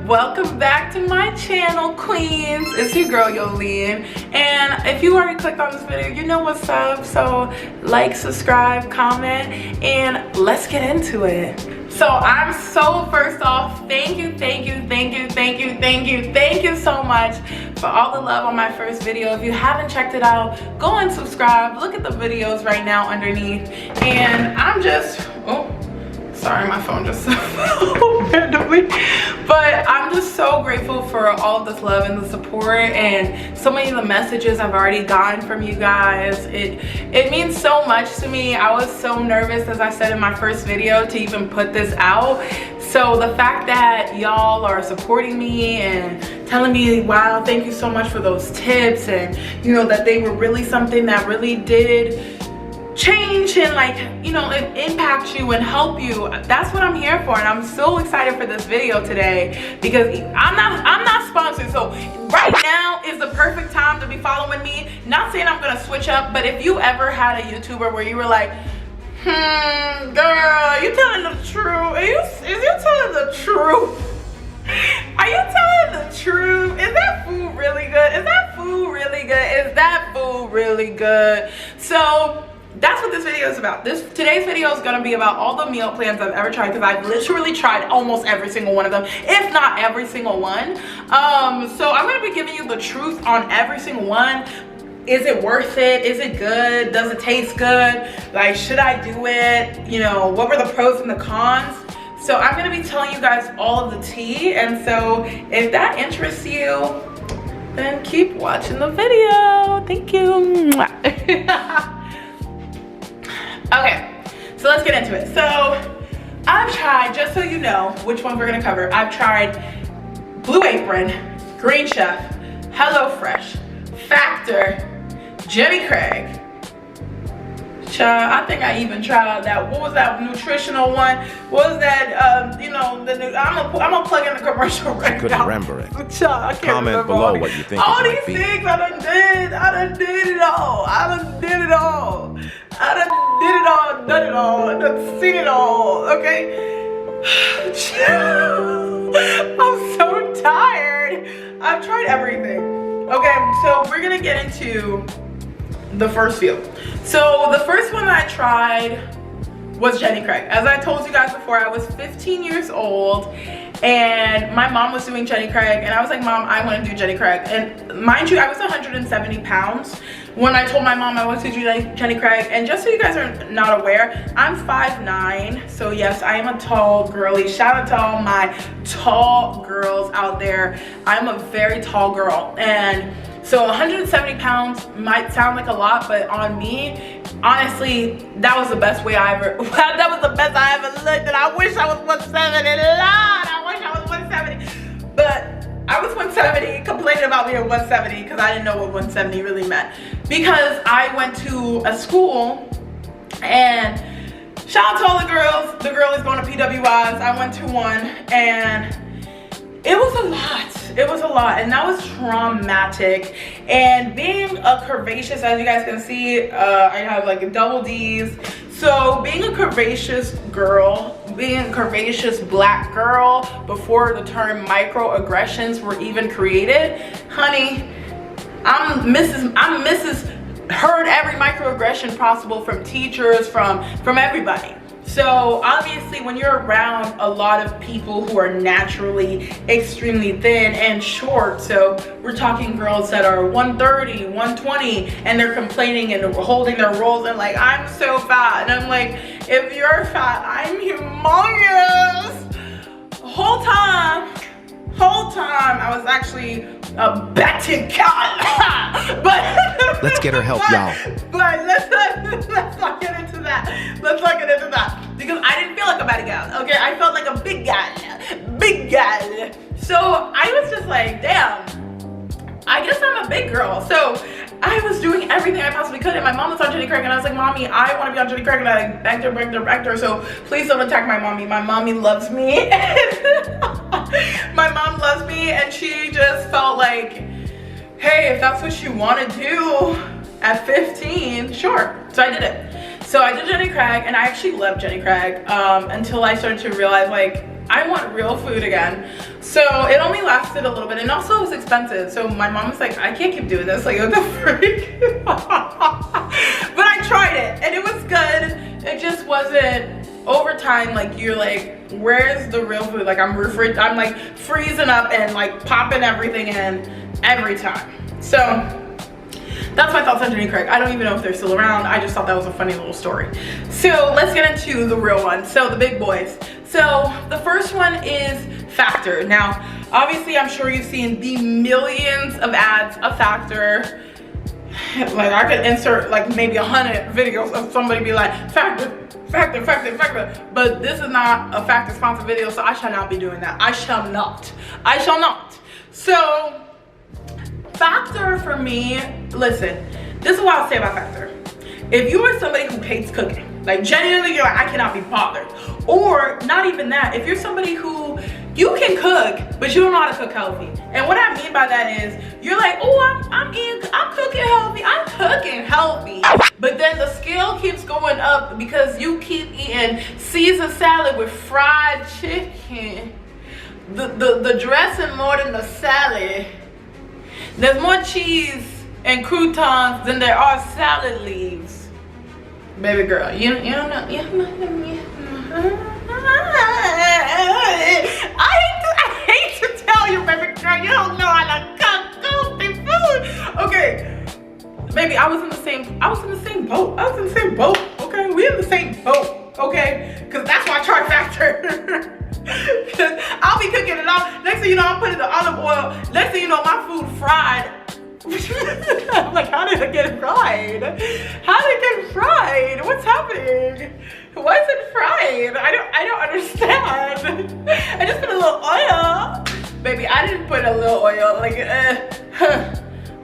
welcome back to my channel, queens. It's your girl Yolene, and if you already clicked on this video, you know what's up. So like, subscribe, comment, and let's get into it. So I'm so, first off, thank you so much for all the love on my first video. If you haven't checked it out, go and subscribe. Look at the videos right now underneath. And I'm just, oh, sorry, my phone just fell randomly. But I'm just so grateful for all of this love and the support and so many of the messages I've already gotten from you guys. It means so much to me. I was so nervous, as I said in my first video, to even put this out. So the fact that y'all are supporting me and telling me, wow, thank you so much for those tips, and you know that they were really something that really did change and, like, you know, impact you and help you. That's what I'm here for, and I'm so excited for this video today because I'm not sponsored, so right now is the perfect time to be following me. Not saying I'm gonna switch up, but if you ever had a YouTuber where you were like, girl, you telling the truth? Is you telling the truth? Are you telling the truth? Is that food really good? Is that food really good? Is that food really good? So that's what this video is about. Today's video is going to be about all the meal plans I've ever tried, because I've literally tried almost every single one of them, if not every single one. So I'm going to be giving you the truth on every single one. Is it worth it? Is it good? Does it taste good? Like, should I do it? You know, what were the pros and the cons? So I'm going to be telling you guys all of the tea, and so if that interests you, then keep watching the video. Thank you. Okay, so let's get into it. So I've tried, just so you know which ones we're gonna cover, I've tried Blue Apron, Green Chef, HelloFresh, Factor, Jenny Craig. Child, I think I even tried that, what was that nutritional one? What was that, you know, the new, I'm gonna plug in the commercial right now. Couldn't remember it. Child, I can't Comment remember below what you think all it these might be. things I done did it all. I done did it all. I done seen it all, okay? I'm so tired. I've tried everything. Okay, so we're gonna get into the first few. So the first one that I tried was Jenny Craig. As I told you guys before, I was 15 years old and my mom was doing Jenny Craig, and I was like, Mom, I want to do Jenny Craig. And mind you, I was 170 pounds when I told my mom I wanted to do Jenny Craig. And just so you guys are not aware, I'm 5'9", so yes, I am a tall girly. Shout out to all my tall girls out there. I'm a very tall girl, and so 170 pounds might sound like a lot, but on me, honestly, that was the best way I ever, that was the best I ever looked, and I wish I was 170, Lord, I wish I was 170, but I was 170, complaining about being 170, because I didn't know what 170 really meant, because I went to a school, and shout out to all the girlies going to PWIs. I went to one, and it was a lot, and that was traumatic. And being a curvaceous, as you guys can see, I have like double D's. So being a curvaceous girl, being a curvaceous black girl before the term microaggressions were even created, honey, I'm Mrs. Heard every microaggression possible from teachers, from everybody. So obviously when you're around a lot of people who are naturally extremely thin and short, so we're talking girls that are 130, 120, and they're complaining and holding their rolls and like, I'm so fat. And I'm like, if you're fat, I'm humongous. Whole time I was actually a batting cat. But let's get her help, y'all. But let's not get into that. Let's not get into that, because I didn't feel like a batty gal. Okay, I felt like a big gal. So I was just like, damn, I guess I'm a big girl. So I was doing everything I possibly could, and my mom was on Jenny Craig, and I was like, Mommy, I want to be on Jenny Craig, and I begged her, so please don't attack my mommy. My mommy loves me. My mom loves me, and she just felt like, hey, if that's what you want to do at 15, sure. So I did it. So I did Jenny Craig, and I actually loved Jenny Craig until I started to realize, like, I want real food again. So it only lasted a little bit, and also it was expensive. So my mom was like, I can't keep doing this, like what the freak? But I tried it and it was good. It just wasn't, over time, like you're like, where's the real food? Like I'm like freezing up and like popping everything in every time. So that's my thoughts on Jenny Craig. I don't even know if they're still around. I just thought that was a funny little story. So let's get into the real one. So the big boys. So the first one is Factor. Now, obviously I'm sure you've seen the millions of ads of Factor. Like I could insert like maybe 100 videos of somebody be like, Factor, Factor, Factor, Factor. But this is not a Factor sponsored video, so I shall not be doing that. I shall not. So Factor for me, listen, this is what I'll say about Factor. If you are somebody who hates cooking, like genuinely you're like, I cannot be bothered. Or not even that, if you're somebody who, you can cook, but you don't know how to cook healthy. And what I mean by that is, you're like, oh, I'm cooking healthy. But then the scale keeps going up because you keep eating Caesar salad with fried chicken. The dressing more than the salad. There's more cheese and croutons than there are salad leaves. Baby girl, you don't know. I hate to tell you, baby girl, you don't know how to cook goofy food. Okay, baby, I was in the same boat. Okay, we in the same boat. Okay, because that's why I tried Factor. Because I'll be cooking it all. Next thing you know, I'm putting the olive oil. Next thing you know, my food fried. I'm like, how did it get fried? What's happening? Why is it fried? I don't understand. I just put a little oil. Baby, I didn't put a little oil. Like,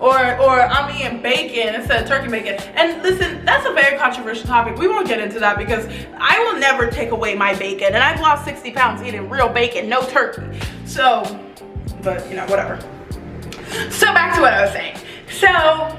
or I'm eating bacon instead of turkey bacon. And listen, that's a very controversial topic. We won't get into that because I will never take away my bacon. And I've lost 60 pounds eating real bacon, no turkey. So, but you know, whatever. So back to what I was saying. So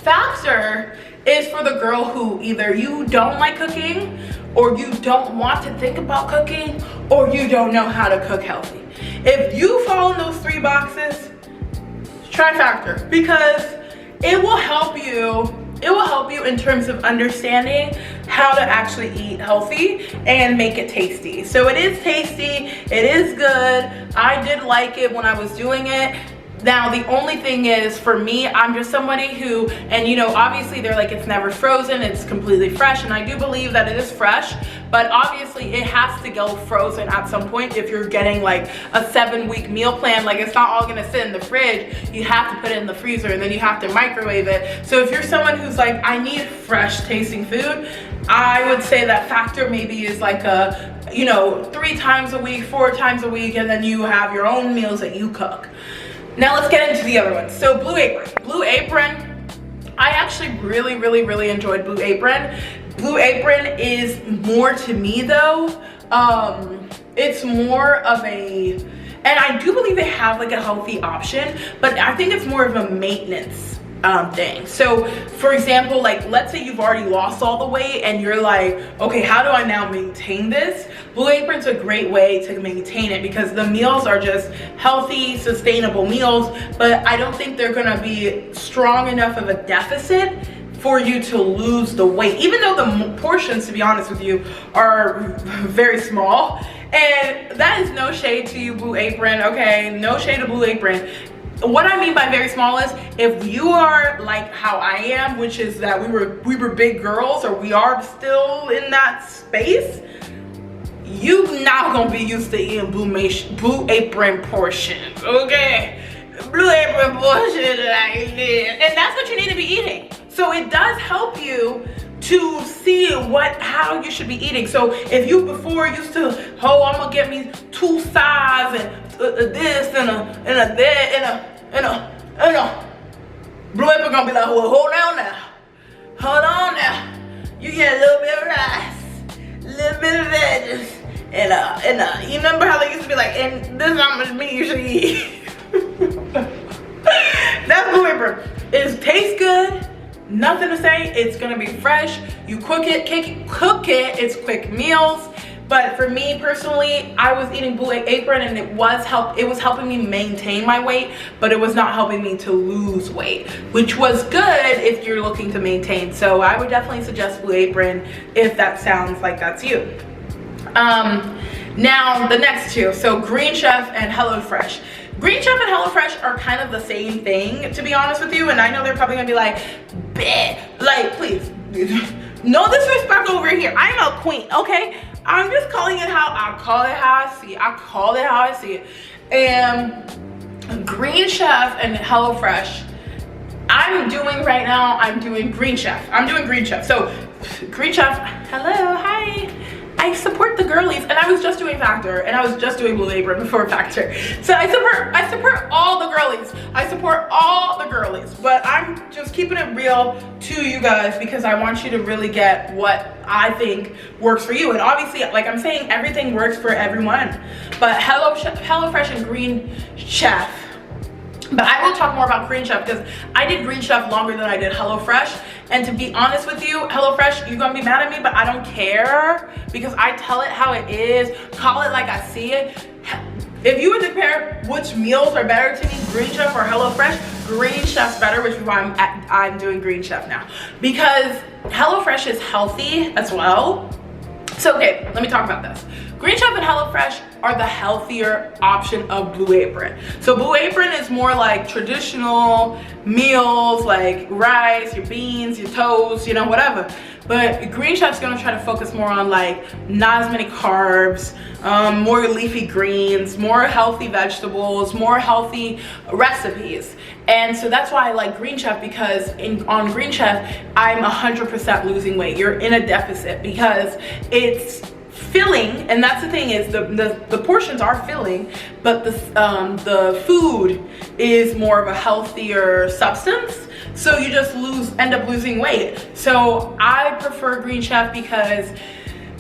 Factor is for the girl who either you don't like cooking, or you don't want to think about cooking, or you don't know how to cook healthy. If you fall in those 3 boxes, try Factor, because it will help you. It will help you in terms of understanding how to actually eat healthy and make it tasty. So it is tasty, it is good. I did like it when I was doing it. Now, the only thing is, for me, I'm just somebody who, and you know, obviously they're like, it's never frozen, it's completely fresh, and I do believe that it is fresh, but obviously it has to go frozen at some point if you're getting like a 7-week meal plan. Like, it's not all gonna sit in the fridge. You have to put it in the freezer, and then you have to microwave it. So if you're someone who's like, I need fresh tasting food, I would say that Factor maybe is like a, you know, 3 times a week, 4 times a week, and then you have your own meals that you cook. Now let's get into the other ones. So Blue Apron. Blue Apron, I actually really enjoyed Blue Apron. Blue Apron is more to me though. It's more of a, and I do believe they have like a healthy option, but I think it's more of a maintenance thing. So for example, like let's say you've already lost all the weight and you're like, okay, how do I now maintain this? Blue Apron's a great way to maintain it because the meals are just healthy, sustainable meals, but I don't think they're gonna be strong enough of a deficit for you to lose the weight, even though the portions, to be honest with you, are very small. And that is no shade to you, Blue Apron, okay? No shade to Blue Apron. What I mean by very small is, if you are like how I am, which is that we were big girls, or we are still in that space, you not gonna be used to eating Blue Apron portions, okay? Blue Apron portions, and that's what you need to be eating. So it does help you to see how you should be eating. So if you before used to, oh, I'm gonna get me 2 sides and this and a Blue Apron gonna be like, well, hold on now, you get a little bit of rice, a little bit of veggies, and you remember how they used to be like, and this is how much meat you should eat. That's Blue Apron. It tastes good. Nothing to say. It's gonna be fresh. You cook it, it's quick meals. But for me personally, I was eating Blue Apron and it was helping me maintain my weight, but it was not helping me to lose weight, which was good if you're looking to maintain. So I would definitely suggest Blue Apron if that sounds like that's you. Now the next two, so Green Chef and HelloFresh. Green Chef and HelloFresh are kind of the same thing, to be honest with you, and I know they're probably gonna be like, bleh. Like, please, no disrespect over here. I'm a queen, okay? I'm just calling it how I call it, how I see it. I call it how I see it. And Green Chef and HelloFresh, I'm doing right now, I'm doing Green Chef. I'm doing Green Chef. So Green Chef, hello, hi. I support the girlies, and I was just doing Factor, and I was just doing Blue Apron before Factor. So I support all the girlies. I support all the girlies, but I'm just keeping it real to you guys because I want you to really get what I think works for you. And obviously, like I'm saying, everything works for everyone. But HelloFresh and Green Chef. But I will talk more about Green Chef because I did Green Chef longer than I did HelloFresh. And to be honest with you, HelloFresh, you're gonna be mad at me, but I don't care because I tell it how it is, call it like I see it. If you would compare which meals are better to me, Green Chef or HelloFresh, Green Chef's better, which is why I'm doing Green Chef now. Because HelloFresh is healthy as well. So okay, let me talk about this. Green Chef and HelloFresh are the healthier option of Blue Apron. So Blue Apron is more like traditional meals, like rice, your beans, your toast, you know, whatever. But Green Chef's gonna try to focus more on like not as many carbs, more leafy greens, more healthy vegetables, more healthy recipes. And so that's why I like Green Chef, because on Green Chef, I'm 100% losing weight. You're in a deficit because it's filling, and that's the thing is the portions are filling, but the food is more of a healthier substance. So you just end up losing weight. So I prefer Green Chef because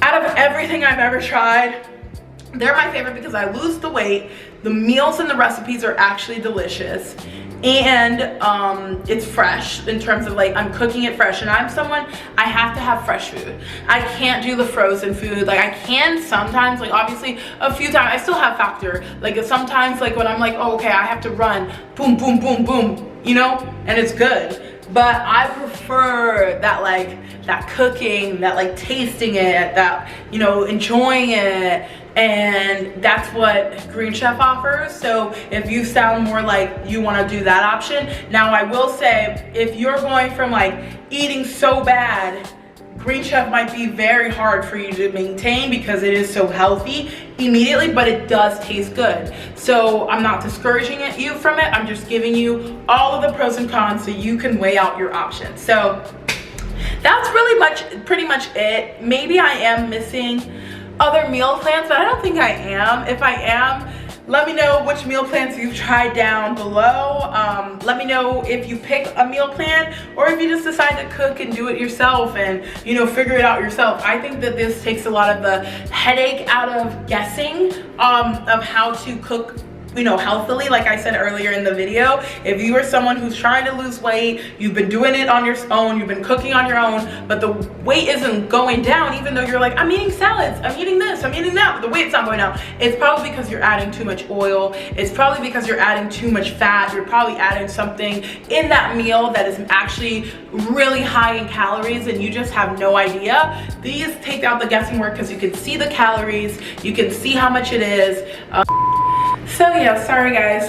out of everything I've ever tried, they're my favorite because I lose the weight. The meals and the recipes are actually delicious. And it's fresh in terms of like I'm cooking it fresh, and I'm someone, I have to have fresh food. I can't do the frozen food. Like I can sometimes, like obviously a few times I still have Factor, like sometimes like when I'm like, oh okay, I have to run, boom boom boom boom, you know, and it's good. But I prefer that, like that cooking, that like tasting it, that, you know, enjoying it. And that's what Green Chef offers. So if you sound more like you want to do that option, now I will say, if you're going from like eating so bad, Green Chef might be very hard for you to maintain because it is so healthy immediately, but it does taste good. So I'm not discouraging you from it. I'm just giving you all of the pros and cons so you can weigh out your options. So that's really pretty much it. Maybe I am missing other meal plans, but I don't think I am. If I am, let me know which meal plans you've tried down below. Let me know if you pick a meal plan or if you just decide to cook and do it yourself and, you know, figure it out yourself. I think that this takes a lot of the headache out of guessing of how to cook, you know, healthily. Like I said earlier in the video, if you are someone who's trying to lose weight, you've been doing it on your own, you've been cooking on your own, but the weight isn't going down, even though you're like, I'm eating salads, I'm eating this, I'm eating that, but the weight's not going down. It's probably because you're adding too much oil. It's probably because you're adding too much fat. You're probably adding something in that meal that is actually really high in calories and you just have no idea. These take out the guessing work because you can see the calories, you can see how much it is. So yeah, sorry guys,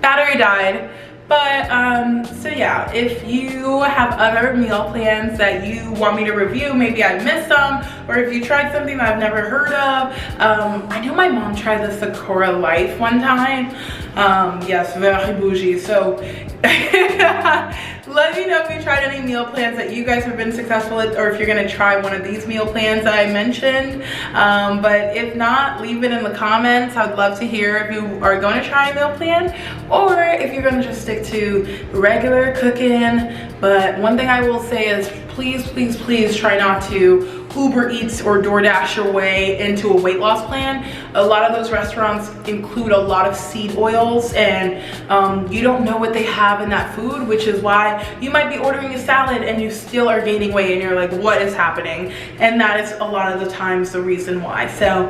battery died. But so yeah, if you have other meal plans that you want me to review, maybe I missed some, or if you tried something that I've never heard of. I know my mom tried the Sakura Life one time. Yes, very bougie. So let me know if you tried any meal plans that you guys have been successful with, or if you're gonna try one of these meal plans that I mentioned. But if not, leave it in the comments. I'd love to hear if you are gonna try a meal plan or if you're gonna just stick to regular cooking. But one thing I will say is please, please, please try not to Uber Eats or DoorDash your way into a weight loss plan. A lot of those restaurants include a lot of seed oils, and you don't know what they have in that food, which is why you might be ordering a salad and you still are gaining weight and you're like, what is happening? And that is a lot of the times the reason why. So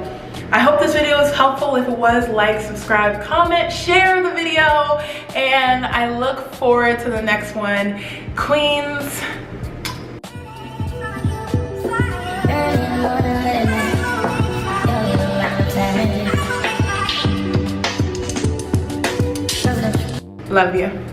I hope this video was helpful. If it was, like, subscribe, comment, share the video, and I look forward to the next one. Queens. Love you.